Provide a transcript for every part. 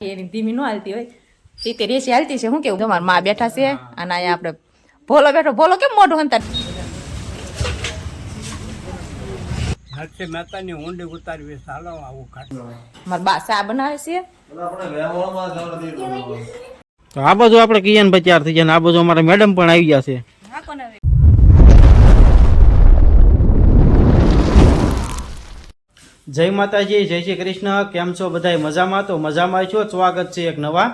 એની ધીમી ન હાલતી હોય તે રેસી હાલતી છે. શું કેવું તમારા માં બેઠા છે અને અહીંયા આપણે ભોલો બેઠો. ભોલો કેમ મોઢું હંતા માતાની ઊંડી ઉતારવી ચાલો આવું મારા બા સા બનાવે છે. તો આ બાજુ આપણે કિયાન ભાઈ તૈયાર થઈ જાય, આ બાજુ અમારા મેડમ પણ આવી ગયા છે. જય માતાજી, જય શ્રી કૃષ્ણ. કેમ છો બધા? મજામાં? તો મજામાં છો. સ્વાગત છે એક નવા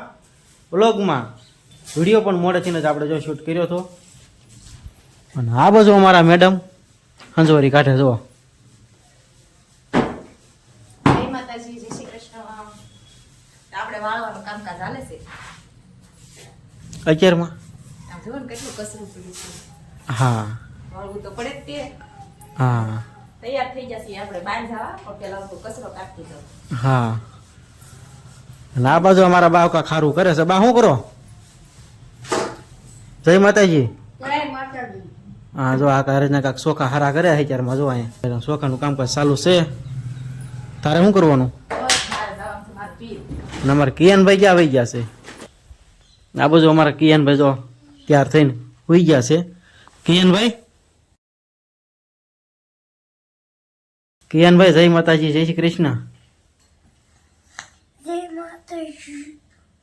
વ્લોગમાં. વિડીયો પણ મોડેથી જ આપણે જો શૂટ કર્યો હતો. અને આ બાજુ અમારા મેડમ હંજવારી કાઢે જો. જય માતાજી, જય શ્રી કૃષ્ણ. આપણે વાળવાનું કામકાજ ચાલે છે અત્યારમાં. આમ જો ને કેટલું કસરું પડ્યું છે. હા વાળવું તો પડે જ તે. હા તૈયાર થઈ જશે આપણે બહાર જવા, પણ પેલા તો કચરો કાઢી દો. હા. અને આ બાજુ અમારા બાવકા ખારું કરે છે. બા શું કરો? જય માતાજી. હા જો આ કારજના કાંક સોખા હારા કર્યા છે ત્યારમાં. જો અહીંયા સોખાનું કામકાજ ચાલુ છે. તારે શું કરવાનું? અને અમારા કિયાનભાઈ ક્યાં વહી ગયા છે? આ બાજુ અમારા કિયાનભાઈ જો તૈયાર થઈને હોઈ ગયા છે. કિયાનભાઈ, કિયાનભાઈ જય માતાજી, જય શ્રી કૃષ્ણ.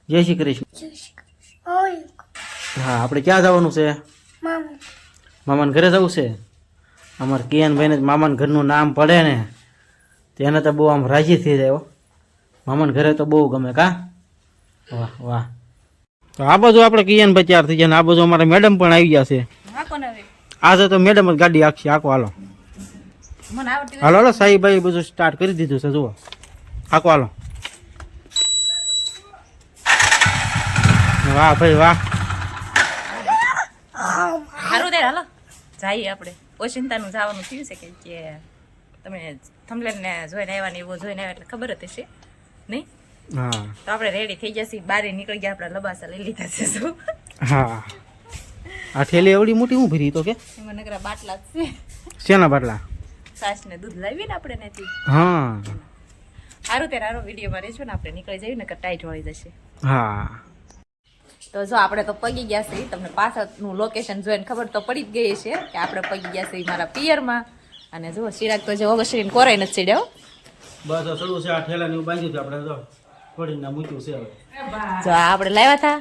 જય શ્રી કૃષ્ણ. હા, આપણે ક્યાં જવાનું છે? મામાના ઘરે જવું છે. અમારે કિયાનભાઈને મામાના ઘરનું નામ પડે ને તેને તો બહુ આમ રાજી થઈ જાય. મામાના ઘરે તો બહુ ગમે. કા વાહ વાહ. તો આ બાજુ આપણે કિયાનભાઈ તૈયાર થઈ જાય, આ બાજુ અમારા મેડમ પણ આવી ગયા છે. આજે તો મેડમ જ ગાડી આખી આખો હાલો હાલો હાલો. સાહીબાઈ બધું સ્ટાર્ટ કરી દીધું છે. જુઓ આખો હાલો. વાહ ભાઈ વાહ. સારું દે હાલો જઈએ આપણે. ઓચિંતાનું જવાનું થયું છે કે તમે થંબલેલ ને જોઈને આવ્યા ને એવું જોઈને આવ્યા એટલે ખબર જ હશે નહીં? હા તો આપણે રેડી થઈ જશે. બારે નીકળી ગયા, આપણા લબાસા લઈ લીધા છે. શું હા. આ થેલી એવડી મોટી હું ભરી તો કે એમાં નકરા બાટલા જ છે. શેના બાટલા? સાસ ને દૂધ લાવી ને આપણે નથી. હા સારું ત્યારે સારો વિડીયોમાં રહેશું ને આપણે નીકળી જઈએ ને ટાઈટ વળી જશે. હા. તો જો આપણે તો પગી ગયા છે. તમને પાછળનું લોકેશન જોઈને ખબર તો પડી જ ગઈ છે કે આપણે પગી ગયા છે મારા પિયરમાં. અને જો ચિરાગ તો જે ઓગસ્ટીને કોરાઈ નથી ચડ્યો. બસ ચડવું છે. આ ઠેલાને એવું બાંધ્યું છે આપણે. જો થોડીને મૂક્યું છે. જો આપણે લાવ્યા હતા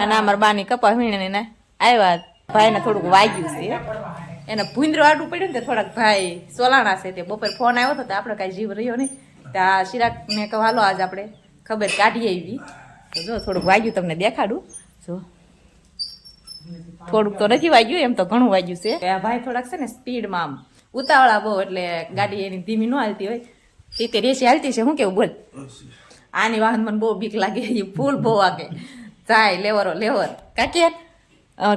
અને અમારા બાની કપા વીણીને આવ્યા. ભાઈને થોડુંક વાગ્યું છે. એને ભૂંદરું આટું પડ્યું ને તે થોડાક ભાઈ સોલાણા છે. તે બપોર ફોન આવ્યો હતો તો આપણે કાંઈ જીવ રહ્યો નહીં. ત્યાં ચિરાગને કહો હાલો આજ આપણે ખબર કાઢી આવી. તો જો થોડુંક વાગ્યું, તમને દેખાડું. જો થોડુંક તો નથી વાગ્યું, એમ તો ઘણું વાગ્યું છે. આ ભાઈ થોડાક છે ને સ્પીડમાં આમ ઉતાવળા બહુ, એટલે ગાડી એની ધીમી ન હાલતી હોય તે રેસી હાલતી છે. શું કેવું બોલ? આની વાહન મને બહુ બીક લાગે. ફૂલ બહુ વાગે જાય લેવરો લેવર. કાકી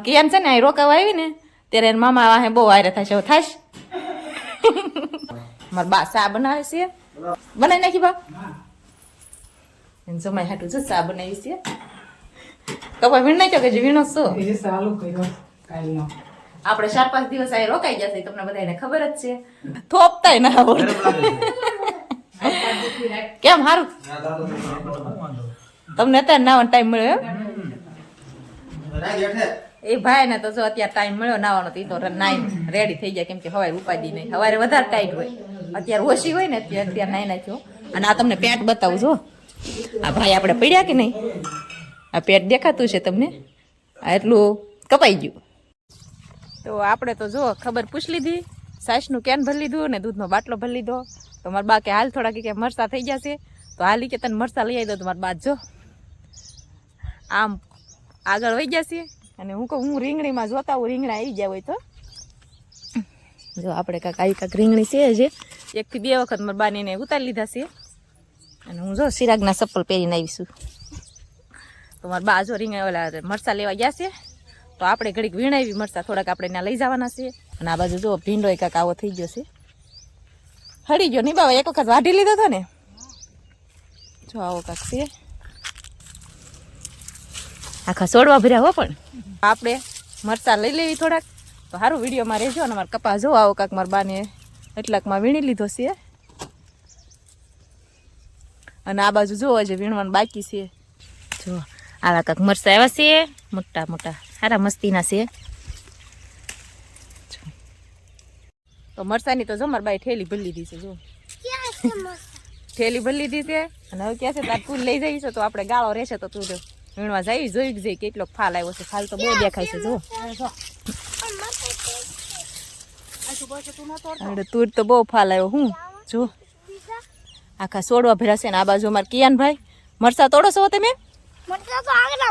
કિયાન છે ને અહીં રોકાવા આવી ને ત્યારે એના મામા વાહે બહુ વાયરે થશે. થાશ મારા બા સા બનાવે છે. બનાવી નાખી બા જમાઈ હાટું જો સા બનાવી છે. કપા વીણ નાખ્યો કે જે વીણો શું? આપણે 4-5 દિવસ અહીં રોકાઈ જશે. તમને બધાને ખબર જ છે. થોપતાય ના આવડે. કેમ હારું? તમને અત્યારે નાવાનો ટાઈમ મળ્યો એ ભાઈ ને? તો જો અત્યારે ટાઈમ મળ્યો નાવાનો તો એ તો નાઈ રેડી થઈ જાય. કેમ કે સવારે ઉપાડી નહીં, સવારે વધારે ટાઈટ હોય, અત્યારે ઓછી હોય ને અત્યારે નાઈ નાખ્યો. અને આ તમને પેટ બતાવું જો. આ ભાઈ આપણે પડ્યા કે નહીં? આ પેટ દેખાતું છે તમને? આ એટલું કપાઈ ગયું. તો આપણે તો જો ખબર પૂછ લીધી. સાસનું કેન ભરી લીધું ને દૂધનો બાટલો ભરી લીધો. તો મારા બા કે હાલ થોડા કે મરસા થઈ જશે. તો હાલી કે તને મરસા લઈ આવી દો. તો મારા બા જો આમ આગળ વહી જશે. અને હું કહું હું રીંગણીમાં જોતા હું રીંગણા આવી ગયા હોય તો જો આપણે કાંઈક રીંગણી છે જે 1 થી 2 વખત મારા બાને એને ઉતારી લીધા છે. અને હું જો ચિરાગના ચપ્પલ પહેરીને આવીશું. તો મારા બા જો રીંગણા ઓલા મરસા લેવા ગયા છે. તો આપણે ઘડીક વીણાવી મરસા થોડાક આપણે ત્યાં લઈ જવાના છે. અને આ બાજુ જો ભીંડો કાંક આવો થઈ ગયો છે. હળી ગયો નહીં બાબા? એક વખત વાઢી લીધો હતો ને. જો આવો કાંક છે. આખા છોડવા ભર્યા હો. પણ આપણે મરચાં લઈ લેવી થોડાક. તો સારું વિડીયોમાં રહેજો. અને મારા કપા જો આવો કાંક મારા બાને એટલાકમાં વીણી લીધો છે. અને આ બાજુ જોવો છે વીણવાનું બાકી છે. જો આવા કાંક મરસા આવ્યા છે મોટા મોટા સારા મસ્તીના છે. તો મરસાની તો જો મારી બાઈ ઠેલી ભરી લીધી છે. જો ઠેલી ભરી લીધી છે અને હવે ક્યાં છે તાર તું લઈ જઈશ તો આપણે ગાળો રહેશે તો તું વીણવા જઈ જોઈ જઈ કેટલો ફાલ આવ્યો છે. ફાલ તો બહુ દેખાય છે. જો તુર તો બહુ ફાલ આવ્યો. હું જો આખા સોડવા ભેરા છે ને આ બાજુ અમારે કિયાનભાઈ મરસા તોડો છો તમે? મરસા તો આગળ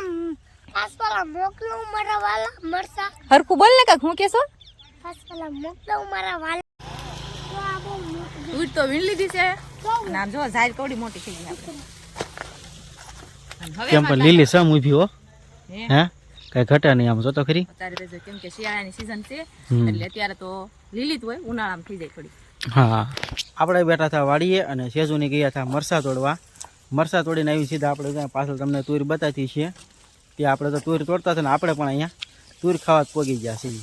પાસવાલા મોકલું મારા વાલા મરસા. હરખું બોલ ને કાક હું કેસો પાસવાલા મોકલું મારા વાલા. તો આ બહુ મોટું તુર તો વીણ લીધી છે અને આમ જો ઝાડ કવડી મોટી થઈ ગઈ આપણે. અને હવે કેમ પણ લીલી સમ ઊભી હો હે હે કઈ ઘટે નહીં આમ જોતો ખરી. અત્યારે તો કેમ કે શિયાળાની સીઝન છે એટલે અત્યારે તો લીલી જ હોય ઉનાળામાં થઈ જાય થોડી. હા આપણે બેઠા હતા વાડીએ અને સેજુની ગયા હતા મરસા તોડવા. મરસા તોડીને આવી સીધા આપણે ત્યાં પાછળ તમને તુર બતાવી છીએ ત્યાં આપણે તો તુર તોડતા હતા ને આપણે પણ અહીંયા તુર ખાવા જ પોગી ગયા છીએ.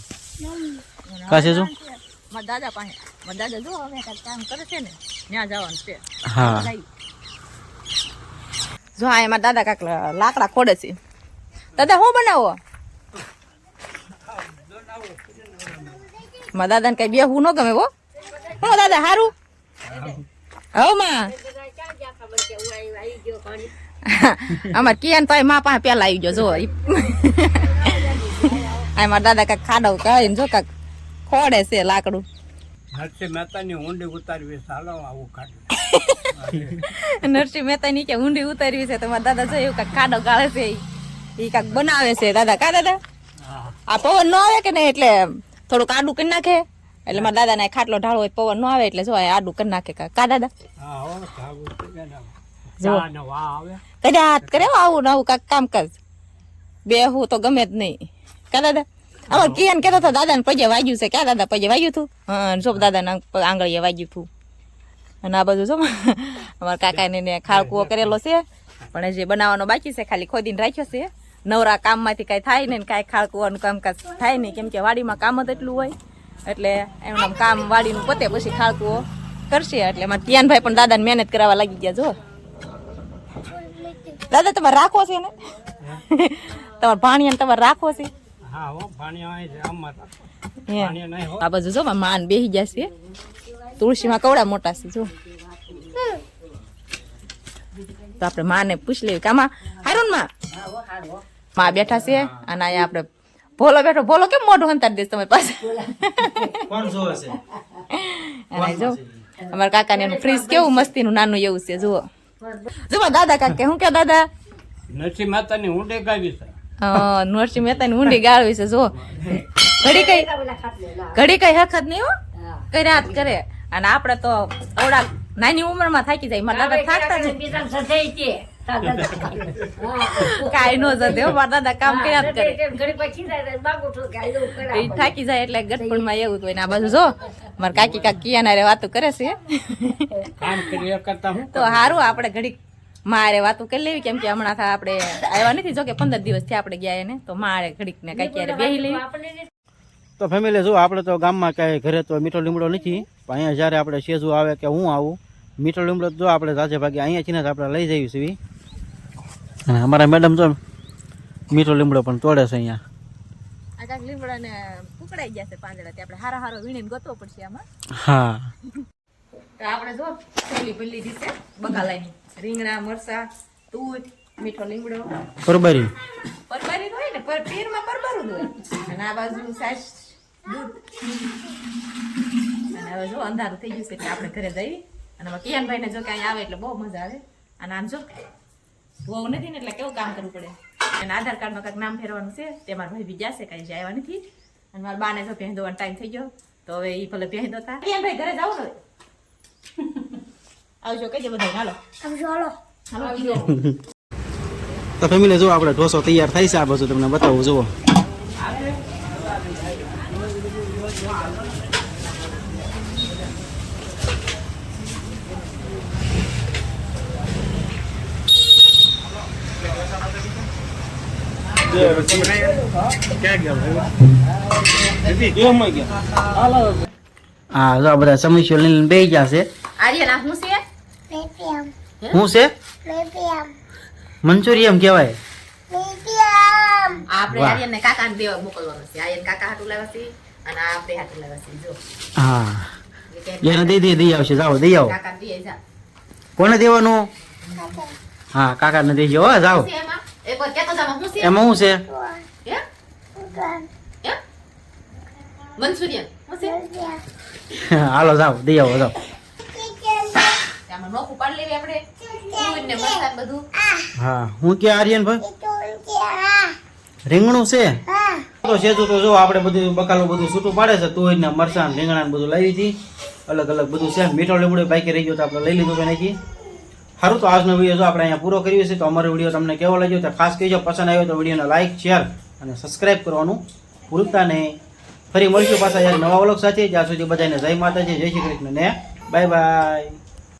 કા સેજુ? મારા દાદા પાસે મારા દાદા જો હવે કાંઈક કામ કરે છે ને ત્યાં જવાનું છે. હા જો આ મારા દાદા કાંક લાકડા ખોડે છે. દાદા શું બનાવો? મારા દાદાને કઈ બેહવું ન ગમે હો. હું દાદા હારું હવ માં અમાર કિયાન ભાઈ માં પાસે પેલા આવી ગયો. જો આ મારા દાદા કાંક ખાડો કહીને જો કાંક ખોડે છે લાકડું. નરસિંહ મહેતાની ઊંડી ઉતારવી ચાલો આવું કાઢ. નરસિંહ મહેતા ની કે ઊંડી ઉતારવી છે તો મારા દાદા જો એવું કાંક ખાડો ગાળે છે એ કાંક બનાવે છે. દાદા કા દાદા આ પવન ન આવે કે નહીં એટલે થોડુંક આડું કરી નાખે એટલે મારા દાદા ને ખાટલો ઢાળો હોય પવન ન આવે એટલે જો આડું કરી નાખે કા દાદા. હા હો ધાબુ થઈ ગયા ને. જો. ચા ને વાહ આવે. કદાચ કરે આવું નવું કાંક કામકાજ બેહું તો ગમે જ નહીં કા દાદા. અમાર કિયાન કહેતો હતો દાદા ને પગે વાગ્યું છે. ક્યાં દાદા પગે વાગ્યું હતું? હા જો દાદા ને આંગળીએ વાગ્યું હતું. અને આ બધું જો અમારા કાકાને ને ખાળકુઓ કરેલો છે પણ જે બનાવવાનો બાકી છે ખાલી ખોદીને રાખ્યો છે. નવરા કામમાંથી કાંઈ થાય ને કાંઈ ખાળકુવાનું કામકાજ થાય નહીં કેમ કે વાડીમાં કામ જ એટલું હોય એટલે એમનું કામ વાડીનું પતે પછી ખાળકુઓ કરશે. એટલે મારા કિયાનભાઈ પણ દાદાને મહેનત કરાવવા લાગી ગયા. જો દાદા તમારે રાખો છે ને તમારે ભાણિયાને તમારે રાખો છે? હા હો પાણી આવે છે આમાં હે. પાણી નહીં હો. આ બાજુ જો માન બેહી ગયા છે. તુલસીમાં કવડા મોટા છે. જો તો આપણે માને પૂછ લેવી કામાં હારું ને માં બેઠા છે અને અહીંયા આપણે ભોલો બેઠો. ભોલો કેમ મોઢું હંતાડી દેશ તમારી પાસે? કોણ જોવે છે? અને જો અમારા કાકાને એનું ફ્રીજ કેવું મસ્તીનું નાનું એવું છે. જુઓ જુઓ દાદા કાકા હું કે દાદા નરસિંહ મહેતાની ઊંડી ગાવી છે. નરસિંહ મહેતાની ઊંડી ગાળવી છે. જો ઘડી કઈ હખત નહીં હો કઈ રાત કરે અને આપણે તો થોડા નાની ઉંમરમાં થાકી જાય. મારા દાદા થાકતા જ કાંઈ નો જતે હો. મારા દાદા કામ કર્યા જ કરે એ થાકી જાય એટલે ગટપણમાં એવું જ હોય ને. આ બાજુ જો મારા કાકી કિયાન હારે વાતો કરે છે કામ કરી કરતા હું તો સારું આપણે ઘડીક મારે વાતો કરી લેવી કેમ કે હમણાં આપણે આવ્યા નથી. જો કે 15 દિવસથી આપણે ગયા એને તો મારે ઘડીક ને કાંઈ ક્યારે બેસી લેવી. તો ફેમિલી જો આપણે તો ગામમાં કાંઈ ઘરે તો મીઠો લીમડો નથી પણ અહીંયા જ્યારે આપણે સેજુ આવે કે હું આવું મીઠો લીમડો જો આપણે જાજે ભાગે અહીંયાથી ને આપણે લઈ જઈએ છીએ. અને અમારા મેડમ જો મીઠો લીમડો પણ તોડે છે અહીંયા. આ કાંક લીમડાને ઉકળાઈ ગયા છે પાંદડા આપણે હારો વીણીને ગોતવો પડશે આમાં. હા તો આપણે જો થેલી ભરી લીધી છે બકાલાની રીંગણા મરસા તુર મીઠો લીમડો પરબારી પરબારી હોય ને પીરમાં પરબારું જ હોય અને આ બાજુ સાસ દૂધ અને હવે જો અંધારું થઈ ગયું છે એટલે આપણે ઘરે જઈએ અને કિયાનભાઈ ને જો કાંઈ આવે એટલે બહુ મજા આવે. અને આમ જો બહુ નથી ને એટલે કેવું કામ કરવું પડે. અને આધાર કાર્ડમાં કાંઈક નામ ફેરવાનું છે તે મારા ભાઈ બીજા છે કાંઈ આવ્યા નથી અને મારા બાને જો ભેંસ દોવાનો ટાઈમ થઈ ગયો તો હવે એ ભલે ભેંસ દોતા. કિયાનભાઈ ઘરે જાવ ને આવજો કહેજો બધા હાલો હાલો આવજો. તો ફેમિલી જો આપણે ઢોસો તૈયાર થાય છે. આ બાજુ તમને બતાવું જુઓ. હા જો બધા સમસ્યો લઈને બેસી ગયા છે. આર્યન આ શું છે? શું છે? મંચુરિયમ કહેવાય. મીડિયમ. આપણે વાહ. આર્યનને કાકાને દેવા મોકલવાનું છે. આર્યન કાકા હાટું લાવ્યા છે અને આ આપણે હાટું લાવ્યા છે. જો હા એટલે કે એને દઈ આવશે. જાઓ દઈ આવો. કાકા દે જા. કોને દેવાનું? હા કાકાને દેજો. હો જાઓ. શું છે એમાં? એકવાર કહેતો જાવ શું છે? એમાં શું છે? હે? હે? મંચુરિયન. શું છે? હાલો જાઓ દઈ આવો જાઓ. આમાં નોખું પાડી લેવી આપણે. ફૂડ ને મસાલા બધું. હા હું કે આર્યન ભાઈ રીંગણું છે તો સેજુ તો જો આપણે બધું બકાલો બધું છૂટું પાડે છે. તુવેર ને મરચાં રીંગણા ને બધું લાવી હતી. અલગ અલગ બધું છે. મીઠો લીમડો બાકી રહી ગયો તો આપણે લઈ લીધું તો નાખી. સારું તો આજનો વિડીયો જો આપણે અહીંયા પૂરો કર્યો છે. તો અમારો વિડીયો તમને કેવો લાગ્યો તો ખાસ કહેજો. પસંદ આવ્યો તો વિડીયોને લાઈક શેર અને સબસ્ક્રાઇબ કરવાનું ભૂલતા નહીં. ફરી મળીશું પાછા એક નવા વ્લોગ સાથે. જ્યાં સુધી બધાને જય માતાજી, જય શ્રી કૃષ્ણ ને બાય બાય.